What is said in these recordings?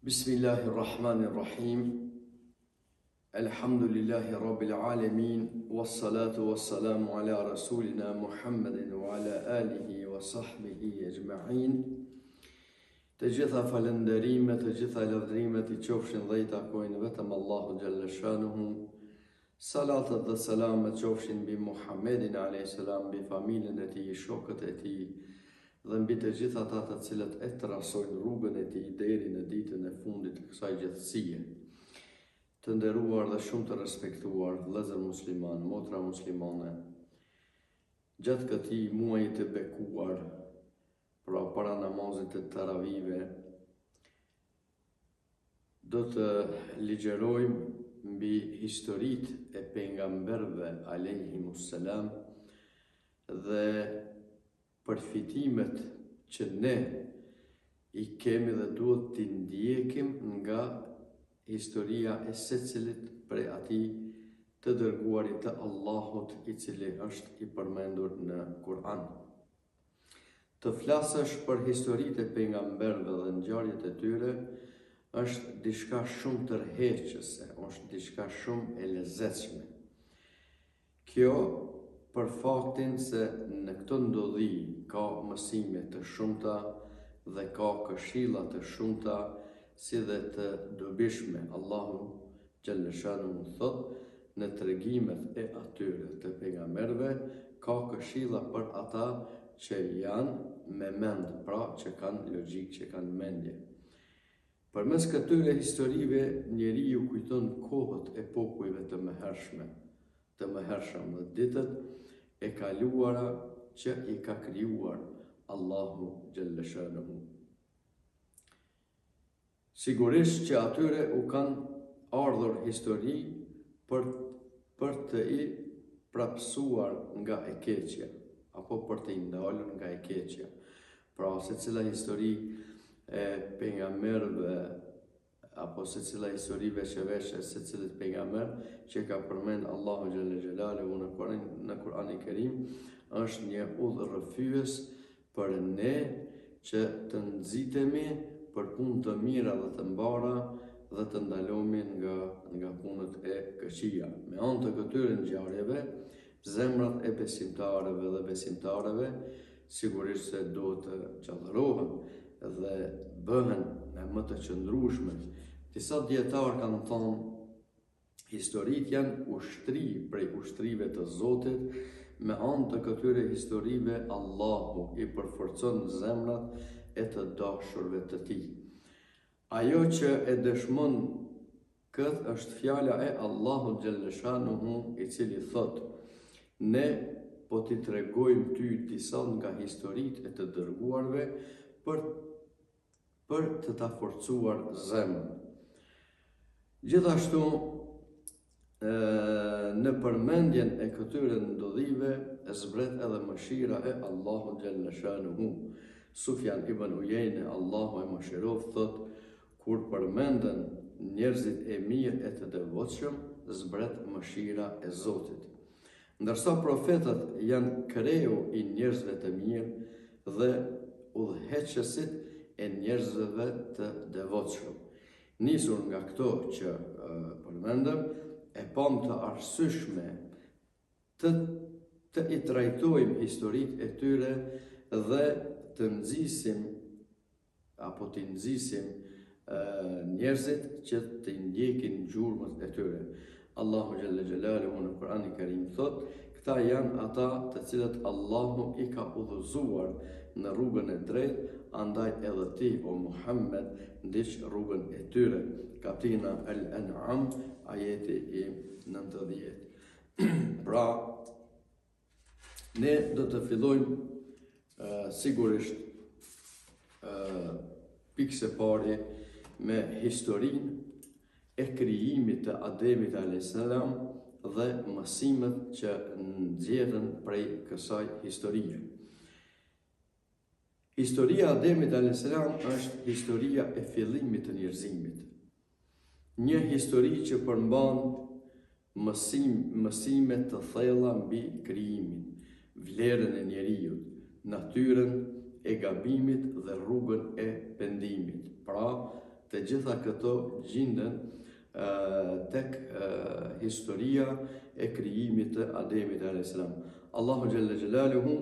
Bismillahirrahmanirrahim. Alhamdulillahi Rabbil Alamin. Wassalatu wassalamu ala Rasulina Muhammedin wa ala alihi wa sahbihi ajma'in. Të gjitha falënderimet, të gjitha lavdrimet I qofshin dhe I takojnë vetëm Allahu Gjelle Shanuhu. Salatat dhe salamet qofshin bi Muhammedin a.s. bi familjen e tij, shokët e tij, dhe mbi të gjitha ata të cilët e trasojnë rrugën e tij deri në ditën e fundit të kësaj gjithësie. Të nderuar dhe shumë të respektuar vëllezër musliman, motra muslimane, gjatë këtij muaji të bekuar, pra para namazit të taravive, do të ligjerojmë mbi historitë e pejgamberëve alayhimussalam dhe përfitimet që ne I kemi dhe duhet t'i ndjekim nga historia e secilit prej atij të dërguarit të Allahut I cili është I përmendur në Kur'an. Të flasësh për historitë e pejgamberëve dhe ngjarjet e tyre është diçka shumë tërheqëse, është diçka shumë e lezetshme. Kjo për faktin se në këtë ndodhi ka mësime të shumta dhe ka këshilla të shumta si dhe të dobishme. Allahu Gjelle Shanuhu thot në tregimet e atyre të pejgamberëve ka këshilla për ata që janë me mend, pra që kanë logjik, që kanë mendje. Përmes këtyre historive njeriu kujton kohët e popujve të mëhershëm dhe ditët e kaluara që I ka krijuar Allahu Gjelle Shanuhu. Sigurisht që atyre u kanë ardhur histori për të I prapsuar nga e keqja, apo për të I ndalur nga e keqja. Pra secila histori e pejgamberëve apo secila histori veçe secilit pejgamber që ka përmend Allahu Gjelle Xhelaluhu në Kur'anin Kerim është një udhërrëfyes për ne që të nxitemi për punë të mira dhe të mbara dhe të ndalohemi nga punët e këqija. Me anë të këtyre ngjarjeve, zemrat e besimtarëve dhe besimtareve sigurisht se duhet të qallërohen dhe bëhen më të qëndrueshme. Disa dietarë kanë thonë historitë janë ushtri prej ushtrive të Zotit. Me anë të këtyre historive Allahu I përforcon zemrat e të dashurve të Tij. Ajo që e dëshmon këtë është fjala e Allahut Gjelle Shanuhu I cili thot: ne po t'i tregojmë ty disa nga historitë e të dërguarve për të ta forcuar zemrën. Gjithashtu në përmendjen e këtyre ndodhive zbret edhe mëshira e Allahut Gjelle Shanuhu. Sufjan ibn Ujejne, Allahu e mëshiroft, thot: kur përmenden njerëzit e mirë e të devotshëm, zbret mëshira e Zotit. Ndërsa profetët janë kreu I njerëzve të mirë dhe udhëheqësit e njerëzve të devotshëm. Nisur nga këto që përmendëm, e pam të arsyeshme të I trajtojmë historitë e tyre dhe të nxisim apo të nxisim njerëzit që të ndjekin gjurmët e tyre. Allahu Gjelle Xhelaluhu në Kur'anin Kerim thot: këta janë ata të cilët Allahu I ka udhëzuar në rrugën e drejtë, andaj edhe ti o Muhammed ndiq rrugën e tyre. Kaptina Al-An'am, ajeti I 90. Pra, ne do të fillojmë sigurisht pikë së pari me historinë e krijimit të Ademit a.s. dhe mësimet që nxjerrën prej kësaj historie. Historia e Ademit a.s. është historia e fillimit të njerëzimit. Një histori që përmban mësime të thella mbi krijimin, vlerën e njeriut, natyrën e gabimit dhe rrugën e pendimit. Pra, të gjitha këto gjenden tek historia e krijimit të Ademit a.s. Allahu Gjelle Gjelaluhu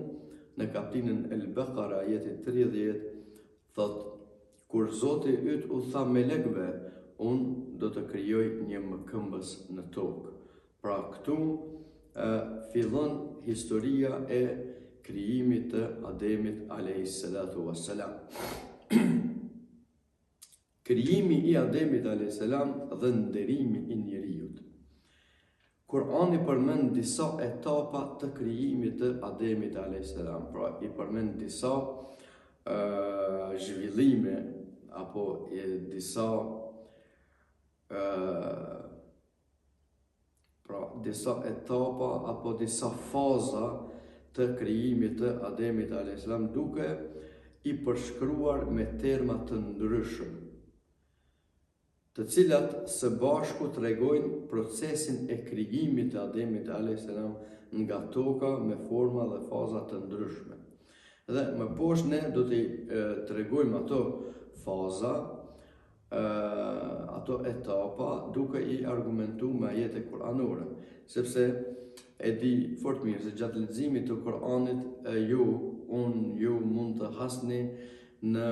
në kapitullin El-Baqara ajeti 30 thot: kur Zoti yt u tha melekëve, unë do të krijoj një mëkëmbës në tokë. Pra këtu fillon historia e krijimit të Ademit a.s. Krijimi i Ademit a.s. dhe nderimi i njeriut. Kurani përmend disa etapa të krijimit të Ademit a.s. Pra i përmend disa zhvillime apo disa etapa apo disa faza të krijimit të Ademit a.s. duke i përshkruar me terma të ndryshëm, të cilat së bashku tregojnë procesin e krijimit të Ademit a.s. nga toka me forma dhe faza të ndryshme. Dhe më poshtë ne do t'i tregojmë ato faza, ato etapa, duke i argumentu me ajete kuranore, sepse e di fort mirë se gjatë leximit të Kuranit ju mund të hasni në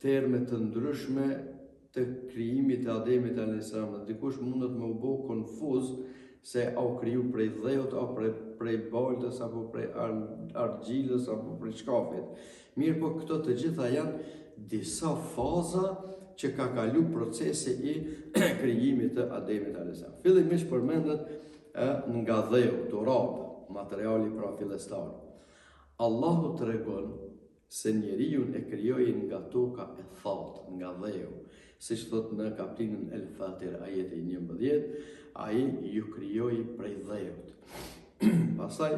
terme të ndryshme të krijimit të Ademit a.s. Dikush mundet me u bë konfuz se au kriju prej dheut, au prej baltës, apo prej argjilës, apo prej shkafit. Mirë po këto të gjitha janë disa faza që ka kalu procesi i krijimit të Ademit a.s. Fillimisht përmendet nga dheu, turab, materiali pra fillestar. Allahu tregon se njeriu e krijoi nga toka e thatë, nga dheu. Siç thot në kapitullin El-Fatir ajeti 11, ai ju krijoi prej dheut. Pastaj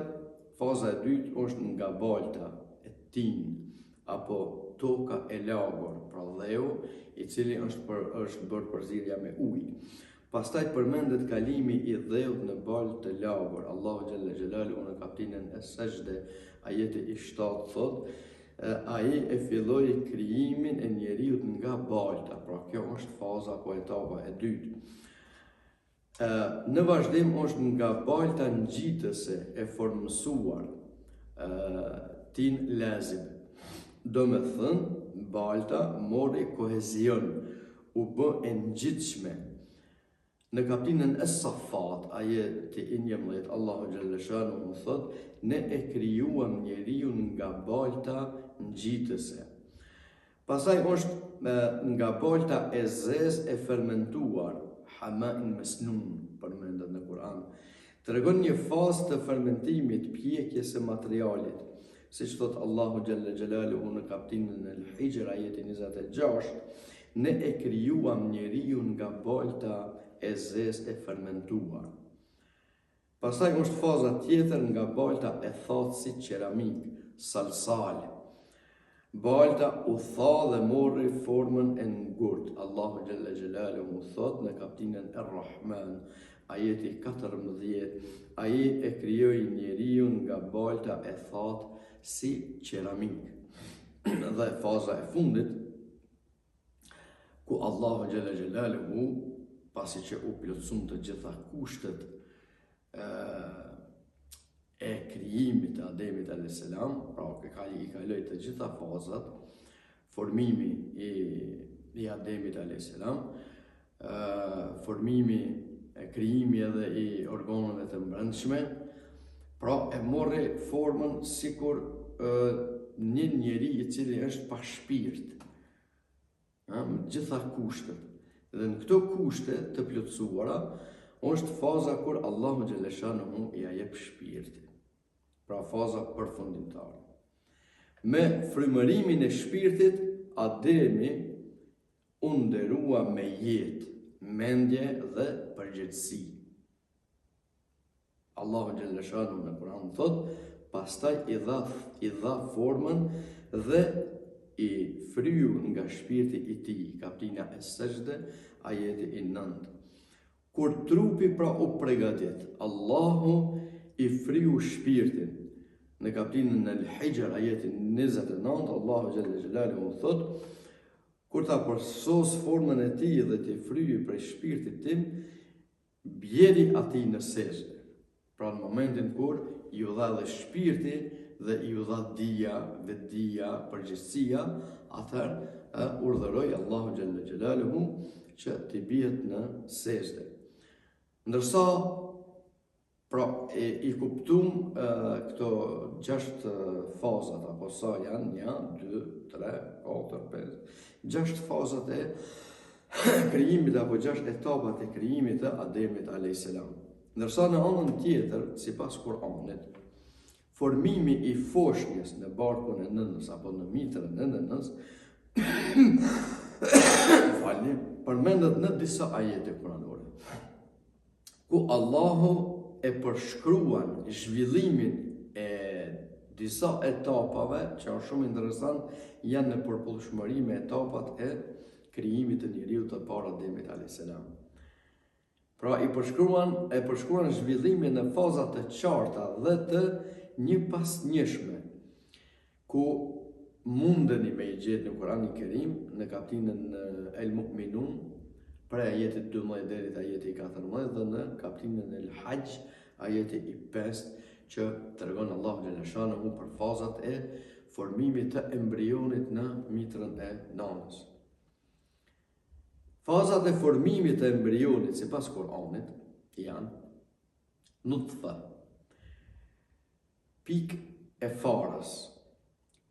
faza e dytë është nga balta e tin apo toka e lagur, pra dheu, i cili është bërë përzierja me ujë. Pastaj përmendet kalimi i dheut në baltë të lagur. Allahu Gjelle Gjelaluhu në kapitullin Es-Sajde ajeti 7 thot: ai e filloi krijimin e njeriut nga balta. Pra kjo është faza apo etapa e dytë. Në vazhdim është nga balta ngjitëse e formësuar tin lazim. Do me thënë, balta mori kohezion, u bë e ngjitshme. Në kapitullin Es-Saffat ajeti 11 Allahu Gjelle Shanuhu thot: ne e krijuam njeriu nga balta ngjitëse. Pastaj është nga balta e zezë e fermentuar, hama'in masnun, përmendet në Kur'an. Tregon një fazë të fermentimit, pjekjes së materialit, siç thot Allahu Gjelle Gjelaluhu në kapitullin El-Hijr ajeti 26, ne e krijuam njeriu nga balta e zezë e fermentuar. Pastaj është faza tjetër nga balta e thatë si qeramik, salsal. Balta u tha dhe mori formën e ngurt. Allahu Gjelle Gjelaluhu thot në kapitullin Er-Rahman, ajeti 14, ai e krijoi njeriu nga balta e thatë si qeramik. Dhe faza e fundit, ku Allahu Gjelle Gjelaluhu, pasi që u plotësuan të gjitha kushtet e krijimit të Ademit a.s. Pra i kaloi të gjitha fazat, formimi i Ademit a.s. Formimi, krijimi edhe i organeve të brendshme, pra e morri formën sikur një njeri i cili është pa shpirt, me gjitha kushtet. Dhe në këto kushte të plotësuara është faza kur Allahu Gjelle Shanuhu i jep shpirtin. Pra faza përfundimtare. Me frymërimin e shpirtit, Ademi u nderua me jetë, mendje dhe përgjegjësi. Allahu Gjelle Shanuhu në Kur'an thot: pastaj i dha formën dhe i fryu nga shpirti i tij. Kapitulla Es-Sajde ajeti 9. Kur trupi pra u përgatit, Allahu i fryu shpirtin. Në kapitullin El-Hijr ajeti 29 Allahu Gjelle Gjelaluhu thot: Kur ta përsos formën e tij dhe t'i fryjë prej shpirtit tim, bjeri ati në sejdë. Pra në momentin kur ju dha dhe shpirti dhe ju dha dija, vetdia, përgjegjësia, atëherë urdhëroi Allahu xhalla xhelaluhu që t'i bihet në sejdë. Ndërsa pra i kuptum këto 6 fazat, apo sa janë, 1, 2, 3, 4, 5, 6 fazat e krijimit, apo 6 etapat e krijimit të Ademit a.s. Ndërsa në anën tjetër, sipas Kur'anit, formimi i foshnjës në barkun e nënës apo në mitrën e nënës përmendet në disa ajete kuranore, ku Allahu e përshkruan zhvillimin e disa etapave që janë shumë interesant, janë në përputhshmëri me etapat e krijimit të njeriut të parë Ademit a.s. Pra e përshkruan zhvillimin në faza të qarta dhe të një pas njëshme, ku mundeni me i gjetë në Kur'anin Kerim në kapitullin El Mu'minun, prej ajetit 12 deri te ajeti 14 dhe në kapitullin El Hajj, ajeti i 5, që tregon Allahu xhalla shanuhu për fazat e formimit të embrionit në mitrën e nanës. Fazat e formimit të embrionit sipas Kur'anit janë nutfa, pikë e farës,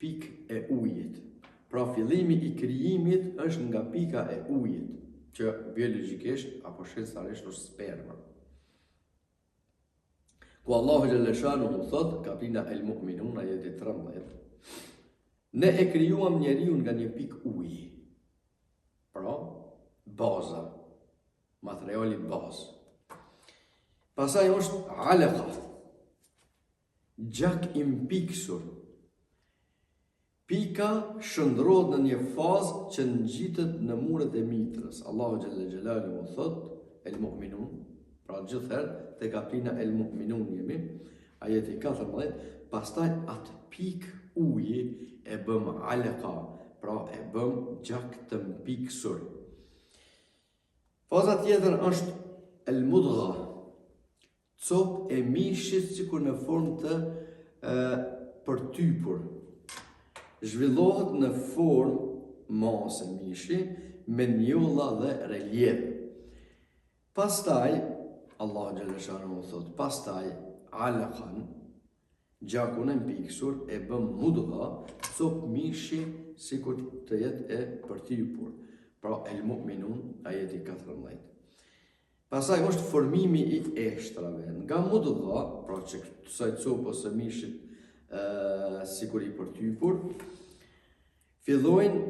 pikë e ujit. Pra fillimi i krijimit është nga pika e ujit, që biologjikisht apo shkencëtarisht është sperma. Ku Allahu xhalla shanuhu thot, kapitulla El Mu'minun ajeti 13, ne e krijuam njeriu nga një pikë uji. Pra baza, materiali bazë. Pastaj është alaqa, gjak i mpiksur. Pika shndrohet në një fazë që ngjitet në muret e mitrës. Allahu xhalla xhelaluhu thot, El Mu'minun, pra gjithherë te kapitulla El Mu'minun jemi, ajeti 14, pastaj atë pikë uji e bëm alaqa, pra e bëm gjak të mpiksur. Faza tjetër është El Mudgha, cop e mishit sikur në formë të përtypur. Zhvillohet në formë masë mishi me njolla dhe relief. Pastaj Allahu xhalla shanuhu thot, pastaj alaqan, gjakun e mpiksur e bëm mudgha, cop mishi sikur të jetë e përtypur. Pra El Mu'minun ajeti 14. Pastaj është formimi i eshtrave. Nga mudgha, pra që kësaj copës së mishit sikur i përtypur, fillojnë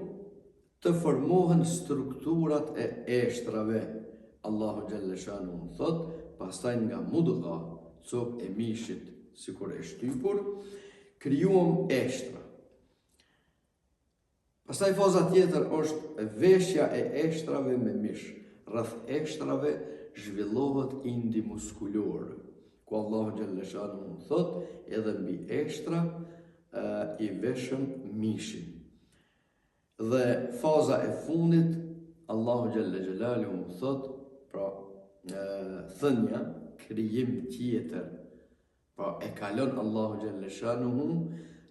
të formohen strukturat e eshtrave. Allahu xhalla shanuhu thot, pastaj nga mudgha, copë e mishit sikur e shtypur, krijuam eshtra. Pastaj faza tjetër është veshja e eshtrave me mish. Rreth eshtrave zhvillohet indi muskulor, ku Allahu xhalla shanuhu thot, edhe mbi eshtra i veshëm mishin. Dhe faza e fundit, Allahu xhalla xhelaluhu thot, pra thënia, krijim tjetër. Pra e kalon Allahu xhalla shanuhu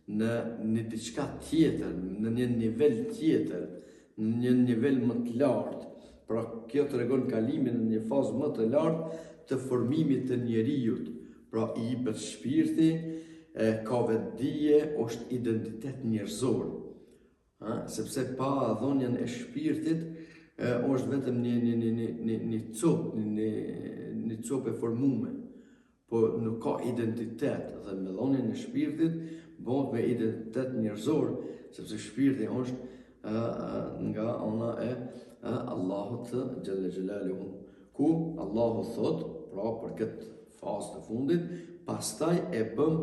në një diçka tjetër, në një nivel tjetër, në një nivel më të lartë. Pra kjo tregon kalimin në një fazë më të lartë të formimit të njeriut. Pra i jepet shpirti, ka vetdije, është identitet njerëzor. Sepse pa dhënien e shpirtit është vetëm një copë e formuar. Po nuk ka identitet, dhe me dhënien e shpirtit bëhet me identitet njerëzor, sepse shpirti është nga ana e Allahut xhalla xhelaluhu, ku Allahu thot, pra për këtë fazë të fundit, pastaj e bëm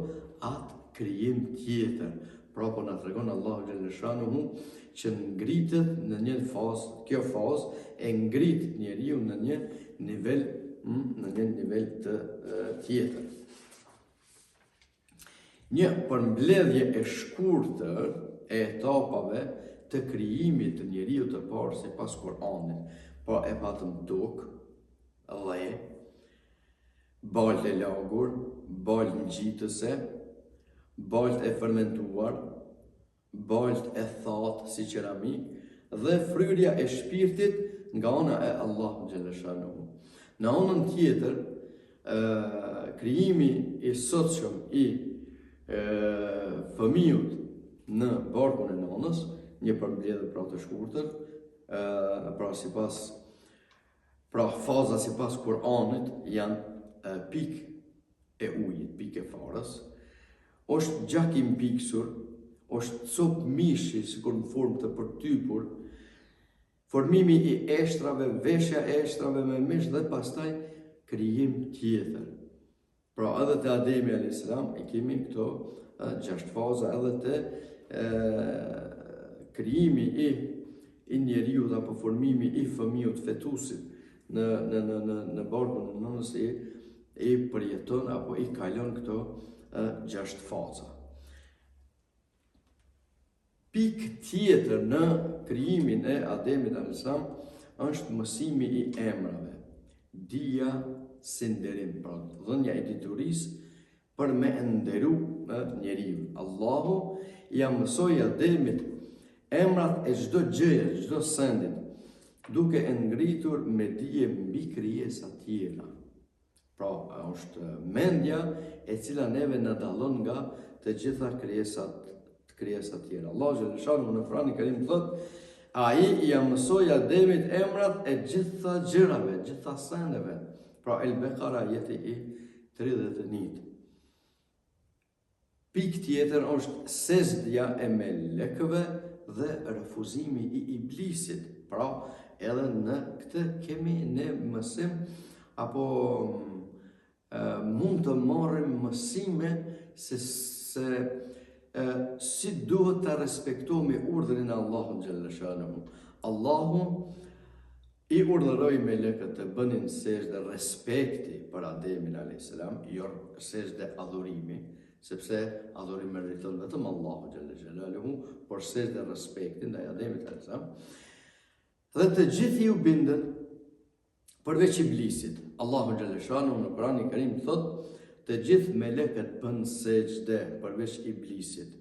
atë krijim tjetër. Pra po na tregon Allahu xhalla shanuhu që ngritet në një fazë, kjo fazë e ngrit njeriu në një nivel të tjetër. Një përmbledhje e shkurtër e etapave të krijimit të njeriu të parë sipas Kuranit, pa e patëm tokë, dhe balë e lagur, balë ngjitëse, balë e fermentuar, balë e thatë si qeramik, dhe fryrja e shpirtit nga ana e Allahu xhalla shanuhu. Në anën tjetër, krijimi i sotshëm i fëmijët në barkun e nanës, një përmbledhje pra të shkurtër, pra faza sipas Kuranit janë pikë e ujit, pikë e farës, është gjak i mpiksur, është copë mishi, sikur në formë të përtypur, formimi i eshtrave, veshja e eshtrave me mish dhe pastaj krijim tjetër. Pra edhe te Ademi a.s. I kemi këto 6 faza, edhe te krijimi i njeriut apo formimi i fëmijët fetusit në barkun e nënës i përjeton apo i kalon këto 6 faza. Pikë tjetër në krijimin e Ademit a.s. është mësimi i emrave, dija si nderim, pra dhënia e diturisë për me nderu njeriu. Allahu ja mësoi Ademit emrat e çdo gjëje, çdo sendit, duke e ngritur me dije mbi krijesa tjera. Pra është mendja e cila neve na dallon nga të gjitha krijesat tjera. Allahu xhaleshanu në Kur'anin e Kerim thotë, ai ja mësoi Ademit emrat e gjitha gjërave, gjitha sendeve. Pra El-Bekara jeti i 31. Pikë tjetër është sejdja e melekëve dhe refuzimi i iblisit. Pra edhe në këtë kemi ne mësim apo mund të marrim mësime se si duhet të respektojmë urdhrin e Allahut xhalla shanuhu. Allahu i urdhëroi melekët të bënin sejdë respekti për Ademin a.s., jo sejdë adhurimi, sepse adhurimi meriton vetëm Allahu xhalla xhelaluhu, por sejdë respekti ndaj Ademit a.s. Dhe të gjithë ju bindën përveç iblisit. Allahu xhalla shanuhu në Kur'anin e Kerim thotë, të gjithë melekët bën sejdë përveç iblisit.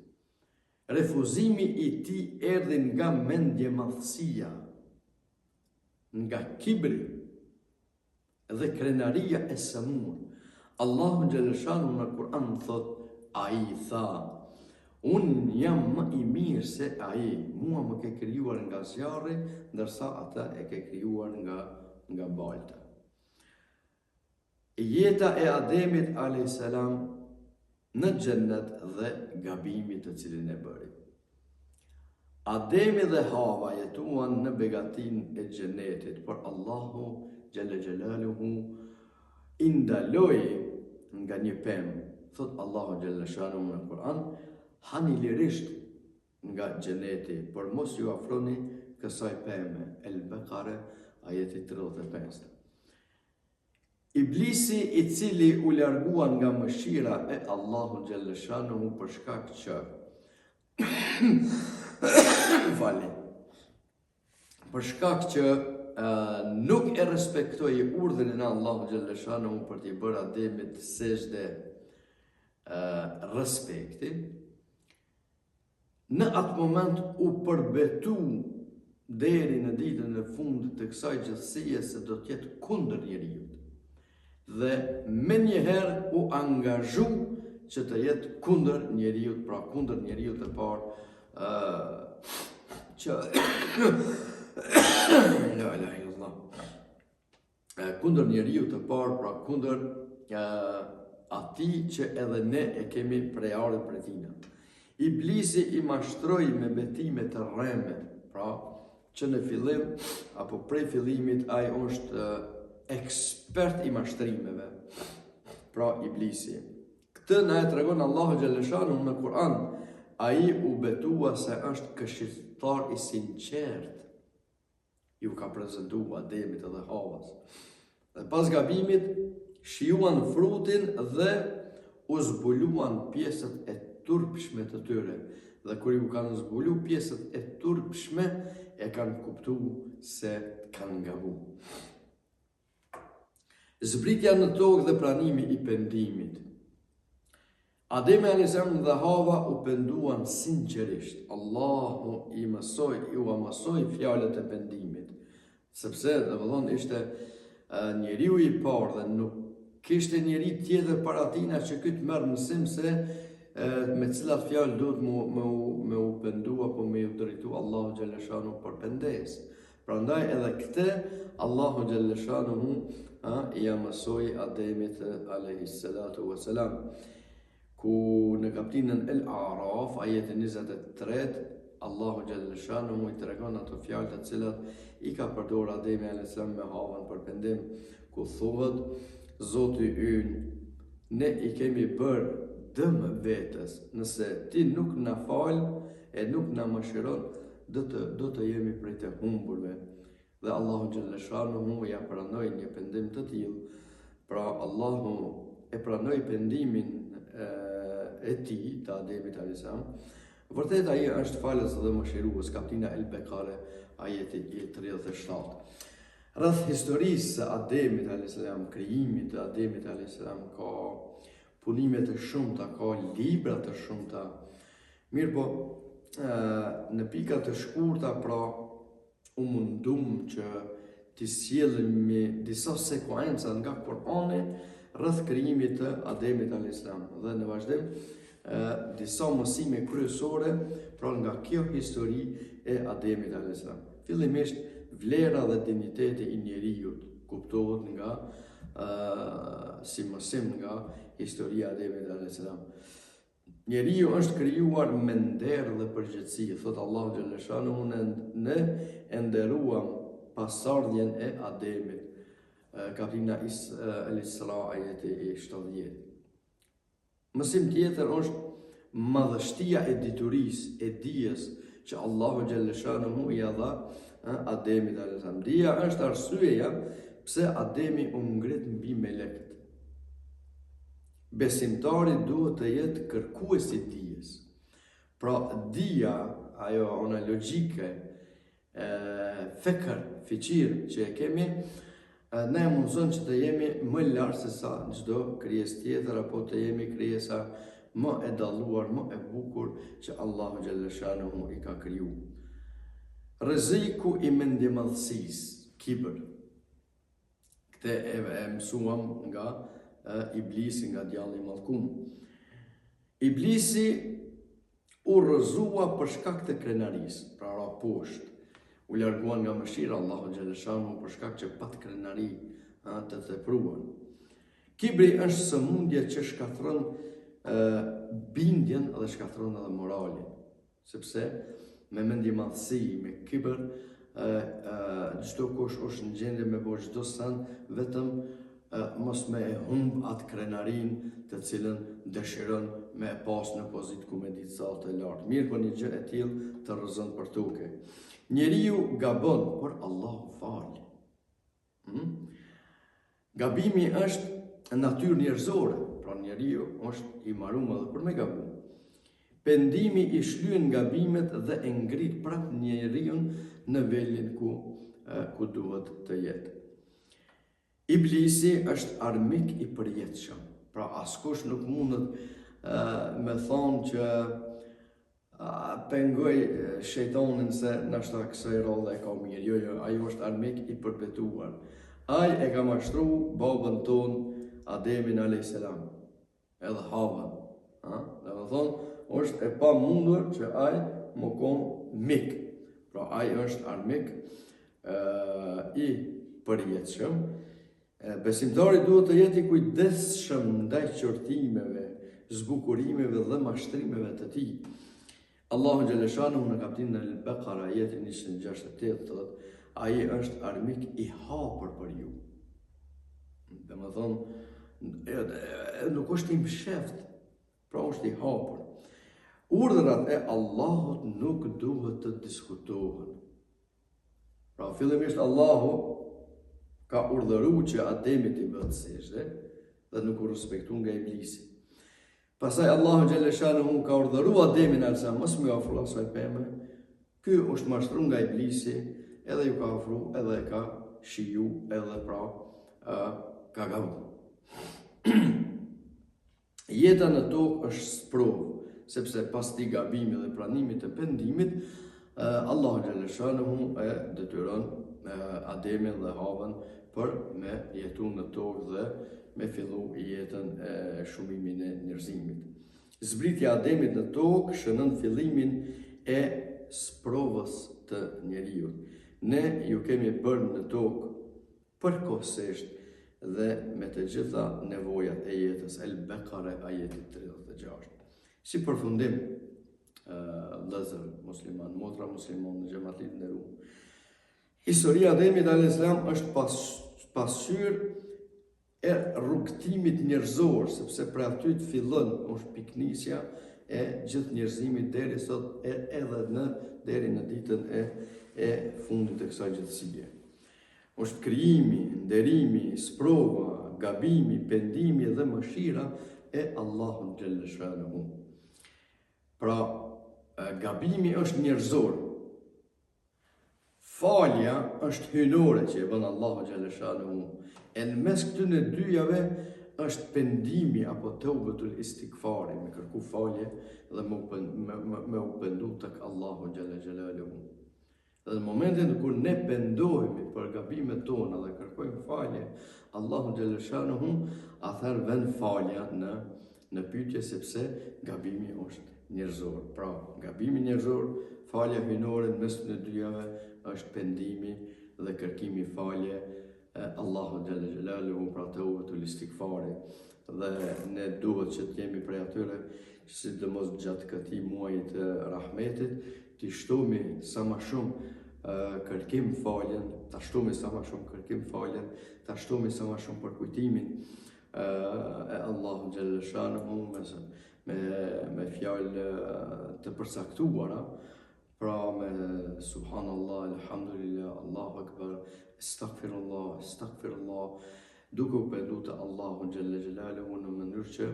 Refuzimi i tij erdhi nga mendje madhësia, nga kibri dhe krenaria e sëmur. Allahu xhaleshanu në Kur'an thot, ai tha, unë jam më i mirë se ai, mua më ke krijuar nga zjarri, ndërsa ata e ke krijuar nga balta. Jeta e Ademit a.s. në xhennet dhe gabimit të cilin e bëri. Ademi dhe Hava jetuan në begatin e xhenetit, por Allahu xhalla xhelaluhu i ndaloi nga një pemë. Thot Allahu xhalla shanuhu në Kur'an, hani lirisht nga xheneti, por mos ju afroni kësaj peme. El-Bekare, ajeti 35. Iblisi i cili u largua nga mëshira e Allahu xhalla shanuhu për shkak që për shkak që nuk e respektoi urdhrin e Allahu xhalla shanuhu për t'i bërë Ademit sejdë respekti, në atë moment u përbetu deri në ditën e fundit të kësaj gjithësie se do t'jetë kundër njeriut. Dhe me njëherë u angazhu që të jetë kundër njeriut, pra kundër njeriut e parë, që kundër njeriut e parë, pra kundër ati që edhe ne e kemi prejarë për tina. Iblisi i mashtroi me betime të rreme, pra që në fillim apo prej fillimit ai është ekspert i mashtrimeve, pra iblisi. Këtë na e tregon Allahu xhalla shanuhu në Kur'an, ai u betua se është këshilltar i sinqert. Ju ka prezantuar Ademit edhe Havas. Dhe pas gabimit shijuan frutin dhe u zbuluan pjesët e turpshme të tyre. Dhe kur ju kanë zbulu pjesët e turpshme e kanë kuptu se kanë gabu. Zbritja në tokë dhe pranimi i pendimit. Ademi a.s. dhe Hava u penduan sinqerisht. Allahu u mësoi fjalët e pendimit. Sepse dhe vëllon ishte njeriu i parë dhe nuk kishte njeri tjetër para tina që këtë merë mësim se me cilat fjalë duhet me u pendu apo me u drejtu Allahu Gjellëshanu për pendes. Prandaj edhe këte Allahu Gjellëshanu i mësoi Ademit a.s. ku në kaptinën El Araf, ajetin 23, Allahu Gjellëshanu i tregon ato fjalë të cilat i ka përdor Ademi a.s. me Havën për pendim, ku thuhet: Zoti ynë, ne i kemi bërë dëm vetës, nëse ti nuk na fal e nuk na mëshiron, do të jemi prej të humburve. Dhe Allahu Gjellëshanu ja pranoi një pendim të tillë. Pra Allahu e pranoi pendimin e tij, të Ademit a.s. Vërtet ai është falës dhe mëshirues, kaptina El Bekare, ajeti 37. Rreth historisë së Ademit a.s., krijimit të Ademit a.s., ka punime të shumta, ka libra të shumta. Mirë po, në pika të shkurta, pra, u mundum që t'i sjellim disa sekuenca nga Kur'ani rreth krijimit të Ademit a.s. Dhe në vazhdim, disa mësime kryesore, pra nga kjo histori e Ademit a.s. Fillimisht, vlera dhe digniteti i njerijut kuptohet nga si mësim nga historia e Ademit a.s. Njeriu është krijuar me nder dhe përgjegjësi, thot Allahu Gjellëshanu, ne e nderuam pasardhjen e Ademit. Kaptina El-Isra, ajeti 70. Mësim tjetër është madhështia e diturisë, e dijes që Allahu Gjellëshanu i dha Ademit a.s. Dija është arsyeja pse Ademi u ngrit mbi melekët. Besimtari duhet të jetë kërkues i dijes. Pra dija, ajo ona logjike, fekër, fiqir që e kemi, ne mundson që të jemi më lartë se sa çdo krijesë tjetër, apo të jemi krijesa më e dalluar, më e bukur që Allahu Gjellëshanu i ka kriju. Rreziku i mendjemadhësisë, kibër. Këtë e mësuam nga Iblisi, nga djalli i mallkum. Iblisi u rrëzua për shkak të krenarisë, pra ra poshtë. U larguan nga mëshira Allahu Gjellëshanu për shkak që pat krenari të tepruan. Kibri është sëmundje që shkatërron bindjen dhe shkatërron edhe moralin, sepse me mendjemadhësi, me kibër, çdo kush është në gjendje me bëj çdo sen, vetëm mos me e humb atë krenarin të cilën dëshiron me e pas në pozitë ku me ditë sa të lartë. Mirë, po një gjë e tillë të rrezon për toke. Njeriu gabon, por Allahu fal. Gabimi është natyrë njerëzore, pra njeriu është i maruar edhe për me gabu. Pendimi i shlyen gabimet dhe e ngrit prap njeriu në velin ku duhet të jetë. Iblisi është armik i përjetshëm. Pra askush nuk mundet me thonë që pengoj shejtanin se nashta kësaj rrodhe e ka mirë. Jo, ai është armik i përbetuar. Ai e ka mashtru babën ton Ademin a.s. edhe Havën. Dhe me thonë, është e pa mundur që ai më konë mik. Pra ai është armik i përjetshëm. Besimtari duhet të jetë i kujdesshëm ndaj qortimeve, zbukurimeve dhe mashtrimeve të tij. Allahu Gjellëshanu në kaptinën e El-Bekara, ajetin 168, thotë: ai është armik i hapur për ju. Dhe më thonë, nuk është i msheft, pra është i hapur. Urdhrat e Allahut nuk duhet të diskutohen. Pra fillimisht Allahu ka urdhëruar që Ademit i bëhet sejdë dhe nuk u respektu nga Iblisi. Pastaj Allahu Gjellëshanu ka urdhëruar Ademin alsa mos më ofro asaj pemë, Ky është mashtru nga iblisi, edhe ju ka ofru, edhe e ka shiju, edhe pra ka gabu. Jeta në tokë është sprovë, sepse pas ti gabimi dhe pranimit të pendimit, Allahu Gjeleshanuhu e detyron Ademin dhe Havën për me jetu në tokë dhe me fillu jetën e shumimin e njerëzimit. Zbritja Ademit në tokë shënon fillimin e sprovës të njeriut. Ne ju kemi bërë në tokë përkohësisht dhe me të gjitha nevojat e jetës. El-Bekare, ajetit 36. Si përfundim, vëllezër musliman, motra musliman në xhamatlit nderuar. Historia e Ademit a.s. është pasqyrë e rrugtimit njerëzor, sepse prej aty të fillon është piknisja e gjithë njerëzimit deri sot deri në ditën e fundit të kësaj gjithësie. Është krijimi, nderimi, sprova, gabimi, pendimi dhe mëshira e Allahut Gjeleshanuhu. Pra, gabimi është njerëzor. Falja është hynore që e bën Allahu Gjeleshanuhu. E në mes këtyne dyjave është pendimi apo taubatul istighfari, me kërku falje dhe me u pendu tek Allahu Gjeleshanuhu. Dhe në momentin kur ne pendohemi për gabimet tona dhe kërkojmë falje, Allahu Gjeleshanuhu atëherë vën falja në pyetje, sepse gabimi është njerëzor. Pra, gabimi njerëzor, falja hynore në mes të dyjave është pendimi dhe kërkimi falje Allahu Gjeleshanuhu, pra taubatul istighfari. Dhe ne duhet që të jemi prej atyre, sidomos gjatë këtij muaji të rahmetit, të shtomi sa më shumë kërkim faljen, ta shtomi sa më shumë kërkim faljen, ta shtomi sa më shumë për kujtimin e Allahu Gjeleshanuhu me fjalë të përcaktuara, pra me subhanallah, alhamdulillah, Allahu akbar, astaghfirullah, astaghfirullah, duke u penduar te Allahu Gjeleshanuhu në mënyrë që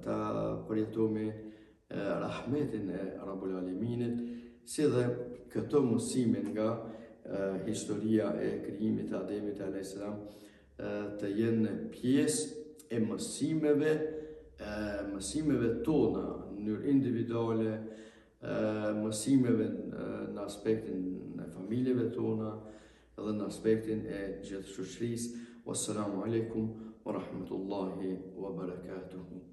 ta përjetojmë rahmetin e Rabbul Alaminit, si dhe këto mësime nga historia e krijimit të Ademit a.s. Të jenë pjesë e mësimeve tona në mënyrë individuale, mësimeve në aspektin e familjeve tona dhe në aspektin e gjithë shoqërisë. Wassalamu alaikum wa rahmatullahi wa barakatuhu.